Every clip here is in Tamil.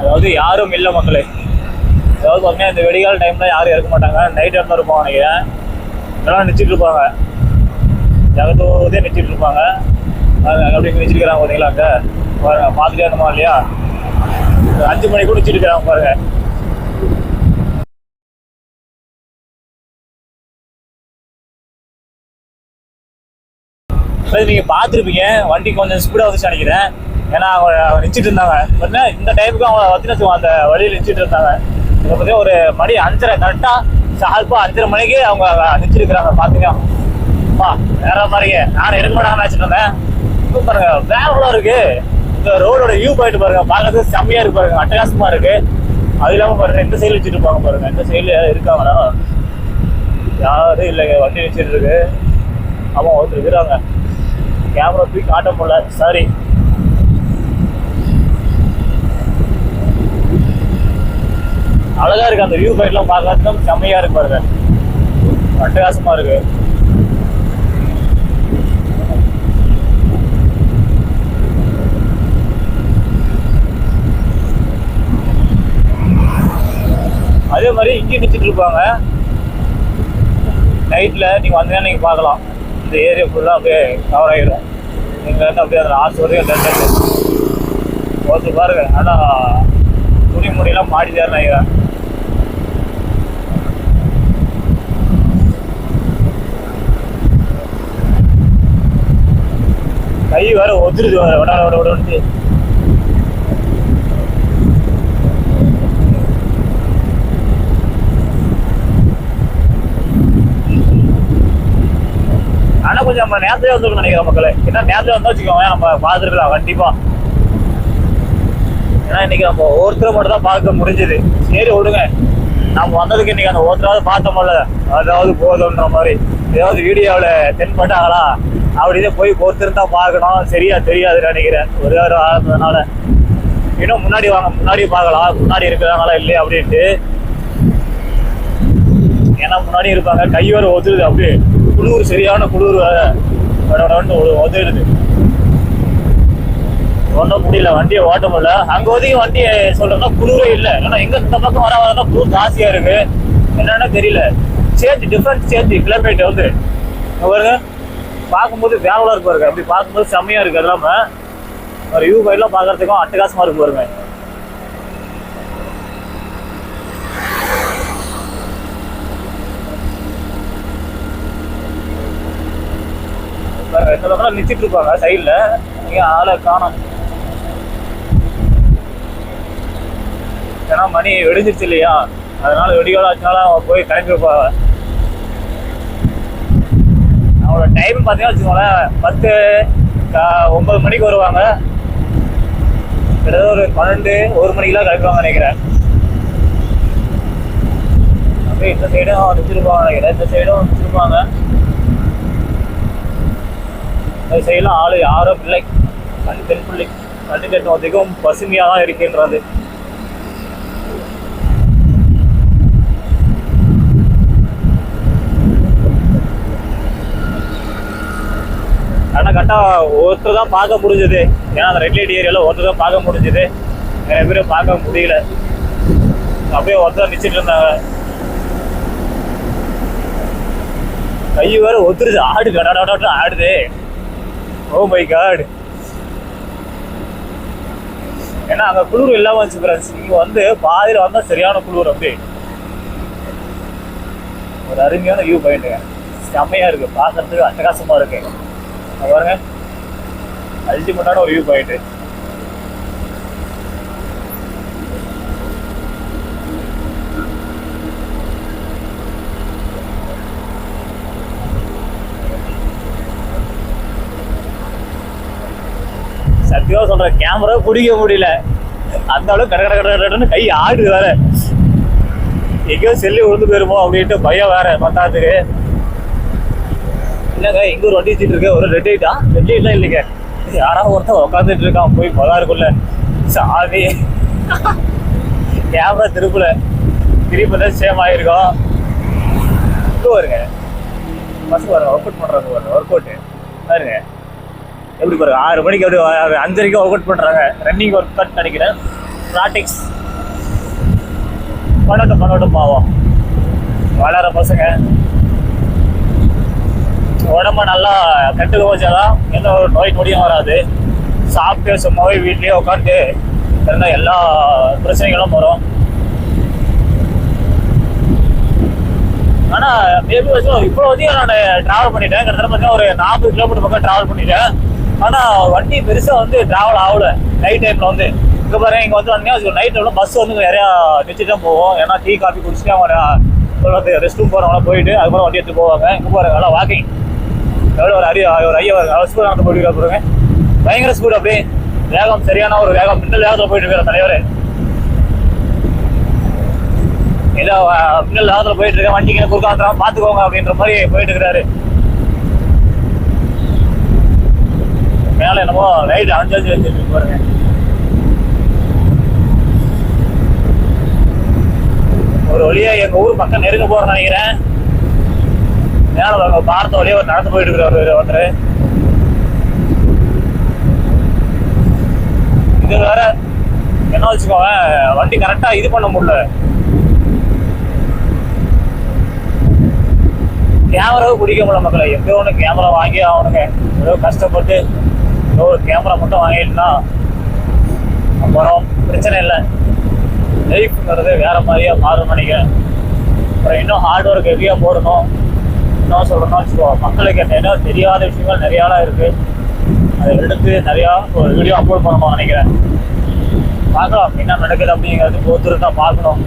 அதாவது யாரும் இல்லை மக்களே. அதாவது பார்த்தீங்கன்னா இந்த வெடிகால டைமில் யாரும் இருக்க மாட்டாங்க, நைட் டைம் தான் இருப்பாங்க நினைக்கிறேன். இதெல்லாம் நினச்சிட்டு இருப்பாங்க, ஜகத்தோதே நினச்சிட்டு இருப்பாங்க. அப்படி நினச்சிருக்கிறாங்க பார்த்தீங்களா, அங்கே பாருங்க, பார்த்துட்டே இருந்தோமா இல்லையா, 5 மணிக்கு கூட நினச்சிட்டு இருக்கிறாங்க பாருங்க. நீங்கள் பார்த்துருப்பீங்க, வண்டி கொஞ்சம் ஸ்பீடாக வந்துச்சு நினைக்கிறேன். ஏன்னா அவங்க நினச்சிட்டு இருந்தாங்க பார்த்தீங்கன்னா, இந்த டைமுக்கு அவங்க பார்த்தீங்கன்னா அந்த வழியில் நினச்சிட்டு இருந்தாங்க. இப்போ பார்த்தீங்கன்னா ஒரு மணி 5:30 கரெக்டாக ஷார்ப்பாக 5:30 மணிக்கு அவங்க நினச்சிருக்கிறாங்க. பார்த்தீங்கன்னா வேற மாதிரியே நான் எடுக்க மாட்டாங்கன்னு நினச்சிட்டு இருந்தேன். இப்போ பாருங்க வேற இருக்கு, இந்த ரோடோட வியூ பாயிண்ட் பாருங்க, பார்க்கறதுக்கு செம்மையாக இருக்கு பாருங்க, அட்டகாசமாக இருக்கு. அது இல்லாமல் பாருங்க இந்த சைடில் வச்சுட்டு இருப்பாங்க பாருங்க, இந்த சைடில் இருக்காங்களா யாரும் இல்லைங்க, வண்டி வச்சுட்டு இருக்கு. அவன் ஒருத்தர் இருக்கிறாங்க, கேமரா தூக்கி காட்ட முடியல, சாரி. அழகா இருக்கு அந்த வியூ பாயிண்ட்லாம் பார்க்கறதுக்கு, செம்மையா இருக்கு பாருங்க, அட்டகாசமா இருக்கு. அதே மாதிரி இங்கே நிச்சுட்டு இருப்பாங்க நைட்ல. நீங்க வந்தீங்கன்னா நீங்க பார்க்கலாம், இந்த ஏரியா ஃபுல்லாக அப்படியே கவர் ஆகிடும். நீங்கள் வந்து அப்படியே அதில் ஆசை வரைக்கும் ஒருத்தர் பாருங்க, ஆனால் துணி முடியெல்லாம் மாடி தேர்ன்னு நினைக்கிறேன். கை வேற ஒத்துருது வேற, விட வந்து ஆனால் கொஞ்சம் நம்ம நேரத்தையே வந்துருக்கணும் நினைக்கிறோம் மக்களே. ஏன்னா நேரத்தையே வந்தா வச்சுக்கோங்க, நம்ம பார்த்துருக்கலாம் கண்டிப்பா. ஏன்னா இன்னைக்கு நம்ம ஒருத்தரை மட்டும் தான் பார்க்க முடிஞ்சுது. சரி விடுங்க, நம்ம வந்ததுக்கு இன்னைக்கு அந்த ஒருத்தராவது பார்த்தோம்ல, அதாவது போதுன்ற மாதிரி. ஏதாவது வீடியோவில் தென்பட்டாங்களா அப்படின்னு போய் ஒருத்தர் தான் பார்க்கணும், சரியா தெரியாதுன்னு நினைக்கிறேன் ஒரு ஆரம்பத்தினால. இன்னும் முன்னாடி வாங்க, முன்னாடி பார்க்கலாம், முன்னாடி இருக்கிறாங்களா இல்லையா அப்படின்ட்டு. ஏன்னா முன்னாடி இருப்பாங்க, கை வேற ஒத்துருது, அப்படியே குளிர், சரியான குளிர் ஒதுடுது. ஒன்றும் முடியல, வண்டியை ஓட்ட முடியல. அங்கே ஒதுக்கி வண்டியை சொல்றோம்னா குளிரே இல்லை. ஏன்னா எங்க இந்த பக்கம் வரதான் குளிர் ஜாஸ்தியா இருக்கு, என்னன்னா தெரியல. டிஃப்ரெண்ட் சேஞ்ச் கிளைமேட் வந்து பாருங்க, பார்க்கும்போது வேவலா இருக்கு பாருங்க, அப்படி பார்க்கும்போது செம்மையா இருக்கு. அது இல்லாம ஒரு வியூ பாயிண்ட்லாம் பார்க்கறதுக்கும் அட்டகாசமா இருக்கு பாருங்க. இந்த பக்கம் நிச்சுட்டு இருப்பாங்க சைட்ல, நீங்க ஆளை காணும். ஏன்னா மணி வெடிஞ்சிருச்சு இல்லையா, அதனால வெடிகால ஆச்சுனால அவங்க போய் கிளம்பி இருப்பாங்க. அவங்களோட டைம் பார்த்தீங்கன்னா வச்சுக்கோங்களேன், 9 மணிக்கு வருவாங்க. கிட்டத்தட்ட ஒரு 12-1 மணிக்கெல்லாம் கிளம்புவாங்க நினைக்கிறேன். அப்படியே இந்த சைடும் நிச்சுருப்பாங்க நினைக்கிறேன், இந்த சைடும் நிச்சுருப்பாங்க. இந்த சைடெலாம் ஆள் யாரும் இல்லை, கண்டிப்பாக அதிகம் பசுமையாக தான் இருக்கின்றது. ஆனால் கரெக்டாக ஒருத்தர் தான் பார்க்க முடிஞ்சது. ஏன்னா அந்த ரெட் லைட் ஏரியாவில் ஒருத்தர் தான் பார்க்க முடிஞ்சது, நிறைய பேர் பார்க்க முடியல. அப்படியே ஒருத்தர் நிச்சுட்டு இருந்தாங்க, கை வேற ஒத்துருது, ஆடு கடாடாட்டம் ஆடுது. Oh my god. ஏன்னா அங்கே குளிர் இல்லாமல் வச்சு ஃப்ரெண்ட்ஸ், இங்கே வந்து பாதியில் வந்தால் சரியான குளிர். அப்படி ஒரு அருமையான வியூ பாயிண்ட்டுங்க, செம்மையாக இருக்குது, பார்க்கறதுக்கு அட்டகாசமாக இருக்கு. பாருங்க, அல்டிமேட்டான ஒரு வியூ பாயிண்ட்டு. சத்தியமா சொல்றேன், கேமரா பிடிக்க முடியல, அந்த அளவுக்கு கடன்னு கை ஆடுது வேற. எங்கேயோ செல்லி விழுந்து போயிருமோ அப்படின்ட்டு பயம் வேற பத்தாத்துக்கு. இல்லைங்க, இங்க ஒரு வண்டி வச்சுட்டு இருக்கு, ஒரு ரெட் லைட்டா, ரெட் லைட்லாம் இல்லைங்க, யாராவது ஒருத்தன் உட்காந்துட்டு இருக்கான் போய் பதாருக்குள்ள. சாமி, கேமரா திருப்பல, திருப்பதான் சேம் ஆயிருக்கும். இப்போ வருங்க பஸ் பாருங்க, ஒர்க் அவுட் பண்றாங்க பாருங்க, ஒர்க் அவுட்டு பாருங்க எப்படி பாருங்க. 6 மணிக்கு அப்படி 5:30 ஒர்க் அவுட் பண்றாங்க, ரன்னிங் ஒர்க் அவுட் நினைக்கிறேன். ப்ராக்டிக்ஸ் பண்ணட்டும் பாவம். வளர பசங்க உடம்ப நல்லா கட்டுக்க வச்சாதான் எந்த ஒரு நோய் நொடியும் வராது. சாப்பிட்டு சும்மாவே வீட்லேயே உட்காந்து இருந்தால் எல்லா பிரச்சனைகளும் வரும். ஆனால் மேபி வச்சு இப்போ நான் ட்ராவல் பண்ணிட்டேன். கிட்டத்தட்ட பார்த்தீங்கன்னா ஒரு 40 கிலோமீட்டர் பக்கம் ட்ராவல் பண்ணிட்டேன். ஆனால் வண்டி பெருசாக வந்து ட்ராவல் ஆகலை நைட் டைமில் வந்து. இங்கே பாருங்க, இங்கே வந்து வந்தீங்கன்னா நைட் டைமில் பஸ் வந்து நிறையா நிறுத்திட்டு தான் போவோம். ஏன்னா டீ காஃபி குடிச்சிட்டு அவங்க ரெஸ்ட் ரூம் போகிறவங்களாம் போயிட்டு அதுக்கப்புறம் வண்டி எடுத்து போவாங்க. இங்கே பாருங்க நல்லா வாக்கிங் எவ்வளோ ஒரு ஐயா ஸ்பீட் நடந்து போயிட்டு பாருங்க. பயங்கர ஸ்பீட், அப்படியே வேகம் சரியான ஒரு வேகம், மின்னல் வேகத்தில் போயிட்டு இருக்கிற தலைவர். ஏதோ மின்னல் வேகத்தில் போயிட்டு இருக்கேன், வண்டிக்கு குறுக்காந்துறான் பார்த்துக்கோங்க அப்படின்ற மாதிரி போயிட்டு இருக்கிறாரு. மேலே என்னமோ லைட் அஞ்சு வச்சுட்டு பாருங்க. ஒரு வழியா எங்க ஊர் பக்கம் நெருங்க போறேன்னு நினைக்கிறேன். மேல பார்த்த வழியா நடந்து போயிட்டு இருக்கிறாரு ஒருத்தர். இது வேற என்ன வச்சுக்கோங்க, வண்டி கரெக்டா இது பண்ண முடியல. கேமராவை பிடிக்க முடியல மக்களை. எப்பயோ ஒன்று கேமரா வாங்கி ஆகணுங்க. ஏதோ கஷ்டப்பட்டு ஏதோ ஒரு கேமரா மட்டும் வாங்கிட்டுனா அப்புறம் பிரச்சனை இல்லை. லைஃப்ங்கிறது வேற மாதிரியா மாறும் நினைக்கிறேன். அப்புறம் இன்னும் ஹார்ட் ஒர்க் ஹெவியா போடணும். என்ன சொல்லணும்னா வச்சுக்கோ, மக்களுக்கு என்ன தெரியாத விஷயங்கள் நிறையாலாம் இருக்கு. அதை எடுத்து நிறையா ஒரு வீடியோ அப்லோட் பண்ணணும்னு நினைக்கிறேன். பார்க்கலாம் என்ன நடக்குது அப்படிங்கிறது பொறுத்து தான் பார்க்கணும்.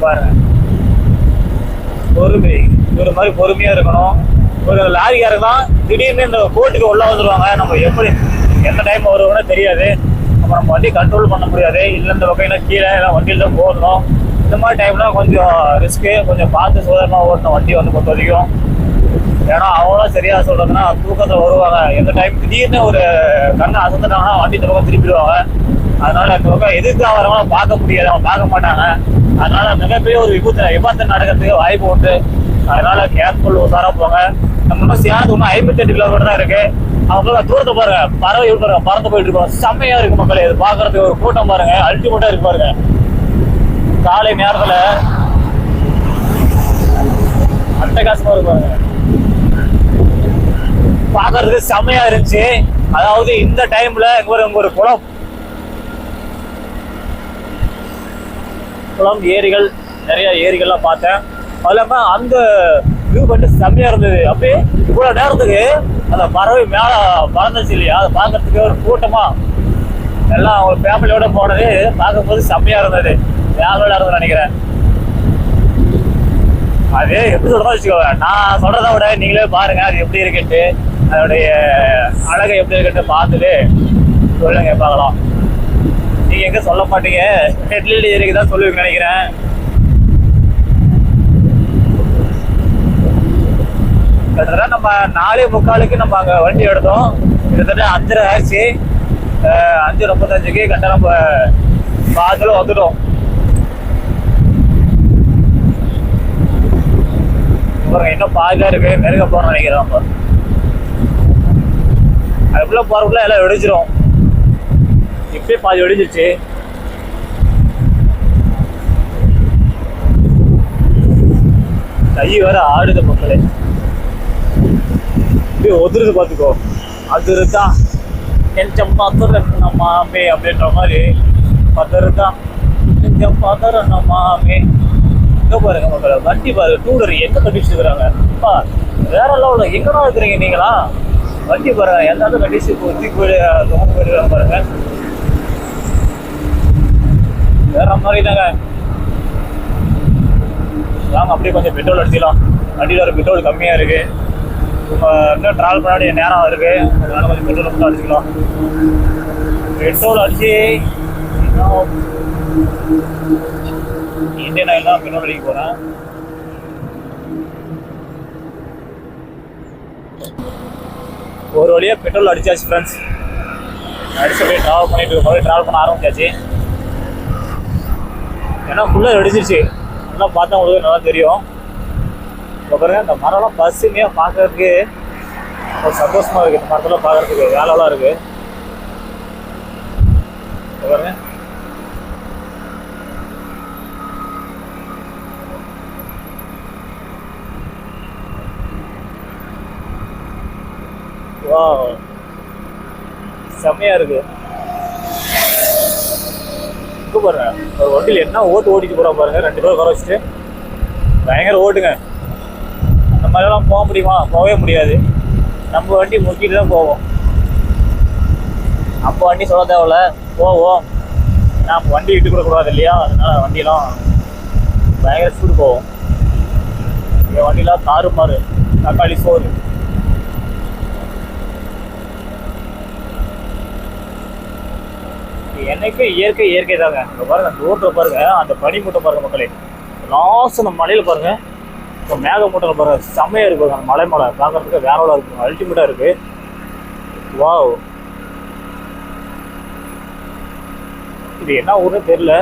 பாருங்க, பொறுமை ஒரு மாதிரி பொறுமையா இருக்கணும். ஒரு லாரிக்காரங்க திடீர்னு இந்த கோட்டுக்கு உள்ள வந்துடுவாங்க. நம்ம எப்படி எந்த டைம் வருவோம்னு தெரியாது. அப்புறம் நம்ம வண்டி கண்ட்ரோல் பண்ண முடியாது. இல்லை இந்த வகையில கீழே எல்லாம் வண்டியில் தான் போடணும். இந்த மாதிரி டைம்லாம் கொஞ்சம் ரிஸ்க்கு, கொஞ்சம் பார்த்து சோதனமாக ஓட்டணும் வண்டி வந்து பொறுத்த வரைக்கும். ஏன்னா அவங்களும் சரியா சொல்றதுன்னா தூக்கத்தில் வருவாங்க. எந்த டைம் திடீர்னு ஒரு கண்ணை அசந்துட்டாங்கன்னா வண்டி இந்த பக்கம் திருப்பிடுவாங்க. அதனால இந்த பக்கம் எதிர்த்து வரவங்க பார்க்க முடியாது, அவங்க பார்க்க மாட்டாங்க. அதனால மிகப்பெரிய ஒரு விபத்து நடக்கிறதுக்கு வாய்ப்பு உண்டு. அதனால கேர்ஃபுல் உசாரா போங்க. நம்ம இன்னும் சேலத்து இன்னும் 58 கிலோமீட்டர் தான் இருக்கு. அவங்க தூரத்தை பாருங்க, பறவை பாருங்க, பறந்து போயிட்டு இருக்கோம். செம்மையா இருக்கு மக்களே, இது பாக்குறதுக்கு ஒரு கூட்டம் பாருங்க, அல்டிமேட்டா இருக்கு பாருங்க. காலை நேரத்துல அட்டகாசமா இருக்கு பாருங்க, பாக்குறதுக்கு செம்மையா இருந்துச்சு. அதாவது இந்த டைம்ல இங்க ஒரு குளம் ஏரிகள் நிறைய ஏரிகள்லாம் பார்த்தேன். அது இல்லாம அந்த வியூ பண்ணிட்டு செம்மையா இருந்தது. அப்படியே இவ்வளவு நேரத்துக்கு அந்த பறவை மேல பறந்துச்சு இல்லையா, அதை பார்க்கறதுக்கு ஒரு கூட்டமா எல்லாம் ஒரு ஃபேமிலியோட போனது பார்க்கும்போது செம்மையா இருந்தது. ஃபேமிலியோட இருந்தது நினைக்கிறேன். அது எப்படி சொல்றதா வச்சுக்கோங்க, நான் சொல்றதை விட நீங்களே பாருங்க அது எப்படி இருக்குன்ட்டு, அதோடைய அழகை எப்படி இருக்குன்ட்டு பார்த்துட்டு சொல்லுங்க பார்க்கலாம். நீங்க எங்க சொல்ல மாட்டீங்க, ஹெட்லைட் ஏரிக்கு தான் சொல்லுவீங்க நினைக்கிறேன். கிட்டத்தட்ட நம்ம 4:45 நம்ம அங்கே வண்டி எடுத்தோம். கிட்டத்தட்ட 5:30 ஆச்சு. 5:35 கரெக்டாக நம்ம பாத்துல வந்துட்டோம். இன்னும் பாதிதான் இருக்கு, நெருங்க போறோம்னு நினைக்கிறோம். நம்ம அதுக்குள்ள போறதுக்குள்ள எல்லாம் வெடிச்சிரும். இப்பயே பாதி வெடிஞ்சிருச்சு. கை வேற ஆடுது மக்களே, ஒதுருது பார்த்துக்கோ. அது இருக்கான் கொஞ்சம் பதறமாமே அப்படின்ற மாதிரி, பதறுதான் கொஞ்சம் பதறமாமே. இங்க பாருங்க மக்களை, வண்டி பாருங்க, டூலர் எங்க கட்டிச்சு இருக்கிறாங்க. வேற லெவலில் எங்கடா இருக்கிறீங்க நீங்களா? வண்டி பாருங்க எல்லாத்தையும் கட்டிச்சு தூக்கி போயிடுறாங்க பாருங்க. வேற மாதிரி தாங்க. வாங்க அப்படியே கொஞ்சம் பெட்ரோல் அடிச்சிடலாம். வண்டியில் ஒரு பெட்ரோல் கம்மியா இருக்கு. இன்னும் ட்ராவல் பண்ண வேண்டிய நேரம் இருக்கு, அதனால கொஞ்சம் பெட்ரோல் மட்டும் அடிச்சுக்கலாம். பெட்ரோல் அடிச்சு இந்தியன் ஆயில் தான் பெட்ரோல் அடிக்க போறேன். ஒரு வழியா பெட்ரோல் அடிச்சாச்சு ஃப்ரெண்ட்ஸ். அடிச்சு அப்படியே ட்ராவல் பண்ணிட்டு ட்ராவல் பண்ண ஆரம்பிச்சாச்சு. ஏன்னா ஃபுல்லாக வெடிச்சிருச்சு. நல்லா பார்த்தா உங்களுக்கு நல்லா தெரியும். இப்போ பாருங்க இந்த மரம்லாம் பசுமையாக பார்க்கறதுக்கு ஒரு சந்தோஷமா இருக்கு. இந்த மரத்தெல்லாம் பார்க்கறதுக்கு வேலைலாம் இருக்கு. பாருங்க வா செம்மையா இருக்கு. இங்க பாருங்க ஒரு வண்டியில் என்ன ஓட்டு ஓட்டிட்டு போறோம் பாருங்க, 2 பேர் வர வச்சுட்டு பயங்கர ஓட்டுங்க. அந்த மாதிரிலாம் போக முடியுமா? போகவே முடியாது. நம்ம வண்டி முக்கிட்டு தான் போவோம். நம்ம வண்டி சொல்ல தேவையில்ல, போவோம். நம்ம வண்டி விட்டு கொடுக்கக்கூடாது இல்லையா, அதனால வண்டியெல்லாம் பயங்கர ஸ்பீடு போவோம். என் வண்டியெல்லாம் தாறுமாறு தக்காளி சோறு. என்னைக்கு இயற்கை இயற்கை தாங்க. இப்போ பாருங்க அந்த ரோட்டில் பாருங்க, அந்த பனி மூட்டை பாருங்க மக்களே. லாஸ்ட் அந்த மலையில் பாருங்க, இப்போ மேக மூட்டையில் பாருங்க செம்மையாக இருக்கு. அந்த மலை பார்க்கறதுக்கு வேறோட இருக்கு, அல்டிமேட்டாக இருக்கு. வாவ், இது என்ன ஊர்னு தெரியல,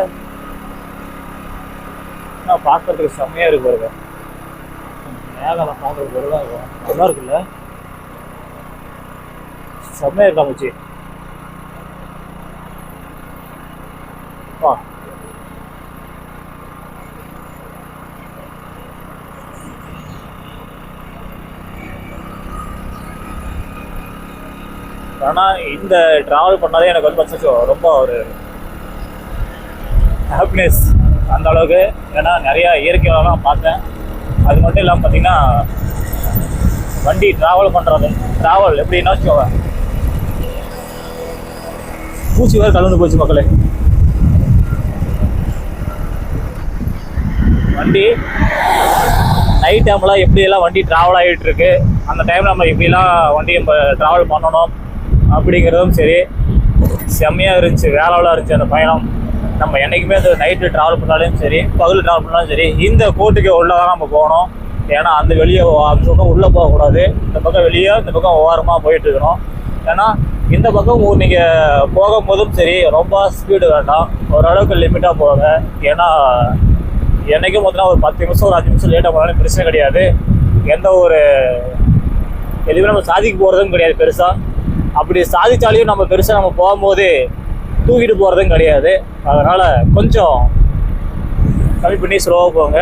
ஆனால் பார்க்கறதுக்கு செம்மையாக இருக்கு பாருங்க. மேகலாம் பார்க்கறதுக்கு இருக்கும், நல்லா இருக்குல்ல, செம்மையாக இருக்கா மச்சி. ஆனால் இந்த ட்ராவல் பண்ணாலே எனக்கு வந்து ஃபஸ்ட்டு ரொம்ப ஒரு ஹாப்பினஸ் அந்த அளவுக்கு. ஏன்னா நிறையா இயற்கையெல்லாம் பார்த்தேன். அது மட்டும் இல்லாமல் பார்த்தீங்கன்னா வண்டி ட்ராவல் பண்ணுறது, ட்ராவல் எப்படின்னா வச்சுக்கோங்க, பூச்சி வேறு கலந்து போச்சு மக்களே. வண்டி நைட் டைம்லாம் எப்படியெல்லாம் வண்டி ட்ராவல் ஆகிட்டு இருக்கு, அந்த டைமில் நம்ம எப்படிலாம் வண்டி நம்ம ட்ராவல் பண்ணணும் அப்படிங்கிறதும் சரி செம்மையாக இருந்துச்சு. வேலைலாம் இருந்துச்சு அந்த பயணம். நம்ம என்றைக்குமே அந்த நைட்டு ட்ராவல் பண்ணாலும் சரி, பகல் ட்ராவல் பண்ணாலும் சரி, இந்த கோட்டுக்கு உள்ளே தான் நம்ம போகணும். ஏன்னா அந்த வெளியே அந்த பக்கம் உள்ளே போகக்கூடாது, இந்த பக்கம் வெளியே இந்த பக்கம் ஓரமாக போயிட்டு இருக்கணும். ஏன்னா இந்த பக்கம் நீங்கள் போகும்போதும் சரி ரொம்ப ஸ்பீடு வேண்டாம், ஓரளவுக்கு லிமிட்டாக போங்க. ஏன்னா என்றைக்கும் பார்த்தீங்கன்னா ஒரு 10 நிமிஷம் ஒரு 5 நிமிஷம் லேட்டாக போனாலும் பிரச்சனை கிடையாது. எந்த ஒரு எதுவுமே நம்ம சாதிக்க போகிறதும் கிடையாது பெருசாக. அப்படி சாதிச்சாலையும் நம்ம பெருசாக நம்ம போகும்போது தூக்கிட்டு போகிறதும் கிடையாது. அதனால் கொஞ்சம் கம்மி பண்ணி ஸ்லோவாக போங்க.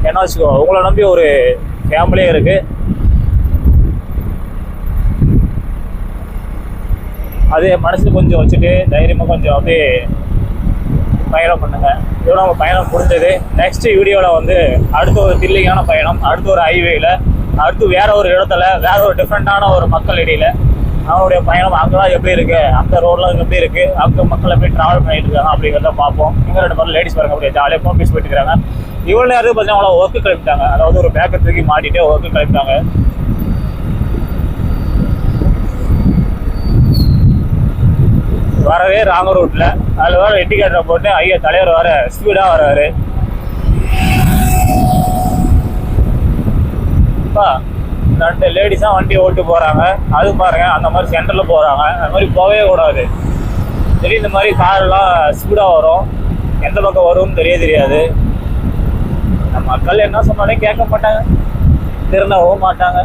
ஏன்னா வச்சுக்கோ, உங்களை நம்பி ஒரு ஃபேமிலியே இருக்குது. அதே மனசில் கொஞ்சம் வச்சுட்டு தைரியமாக கொஞ்சம் அப்படியே பயணம் பண்ணுங்க. இதோட நம்ம பயணம் முடிஞ்சது. நெக்ஸ்ட் வீடியோவில் வந்து அடுத்த ஒரு தில்லிங்கான பயணம், அடுத்த ஒரு ஹைவேயில், அடுத்து வேற ஒரு இடத்துல வேற ஒரு டிஃப்ரெண்ட்டான ஒரு மக்கள் இடையில அவனுடைய பயணம் அங்கெல்லாம் எப்படி இருக்கு, அந்த ரோட்லாம் எப்படி இருக்கு, அங்கே மக்கள் எப்படி ட்ராவல் பண்ணிட்டு இருக்காங்க அப்படிங்கிறத பார்ப்போம். இங்கே 2 பேரும் லேடிஸ் பாருங்க அப்படியே ஜாலியாக ஃபோன் பேசி போயிட்டு இருக்காங்க. இவ்வளோ நேரம் பார்த்தீங்கன்னா அவங்கள ஒர்க்கு கிளம்பிட்டாங்க, அதாவது ஒரு பேக்கை தூக்கி மாட்டிட்டு ஒர்க்கு கிளம்பிட்டாங்க. வரவே ராங்க ரூட்ல, அதில் வேற இண்டிகேட்டரை போட்டு ஐயா தலைவர் வர ஸ்பீடாக வர்றாரு. அப்பா 2 லேடிஸாக வண்டி ஓட்டு போகிறாங்க. அது பாருங்க அந்த மாதிரி சென்டரில் போகிறாங்க. அந்த மாதிரி போகவே கூடாது. சரி, இந்த மாதிரி காரெல்லாம் ஸ்பீடாக வரும், எந்த பக்கம் வரும்னு தெரியாது. நம்ம மக்கள் என்ன சொன்னாலே கேட்க மாட்டாங்க, திருந்தவும் மாட்டாங்க.